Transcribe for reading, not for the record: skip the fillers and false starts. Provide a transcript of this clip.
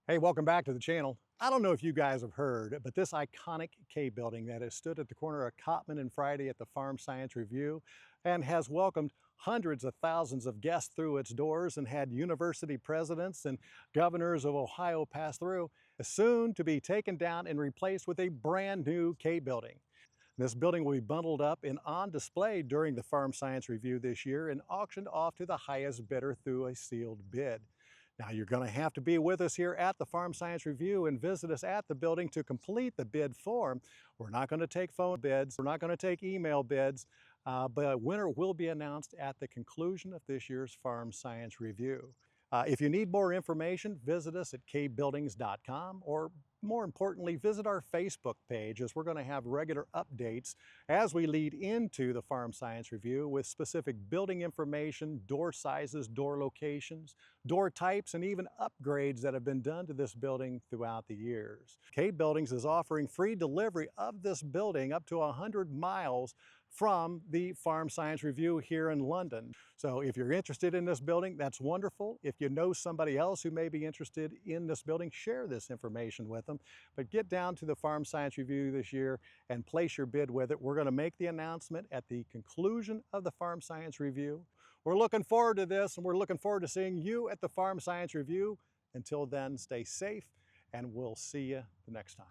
Hey, welcome back to the channel. I don't know if you guys have heard, but this iconic K building that has stood at the corner of Cotman and Friday at the Farm Science Review and has welcomed hundreds of thousands of guests through its doors and had university presidents and governors of Ohio pass through, is soon to be taken down and replaced with a brand new K building. This building will be bundled up and on display during the Farm Science Review this year and auctioned off to the highest bidder through a sealed bid. Now, you're going to have to be with us here at the Farm Science Review and visit us at the building to complete the bid form. We're not going to take phone bids. We're not going to take email bids, but a winner will be announced at the conclusion of this year's Farm Science Review. If you need more information, visit us at kbuildings.com, or more importantly, visit our Facebook page, as we're going to have regular updates as we lead into the Farm Science Review with specific building information, door sizes, door locations, door types, and even upgrades that have been done to this building throughout the years. K Buildings is offering free delivery of this building up to 100 miles from the Farm Science Review here in London. So if you're interested in this building, that's wonderful. If you know somebody else who may be interested in this building, share this information with them. But get down to the Farm Science Review this year and place your bid with it. We're going to make the announcement at the conclusion of the Farm Science Review. We're looking forward to this, and we're looking forward to seeing you at the Farm Science Review. Until then, stay safe, and we'll see you the next time.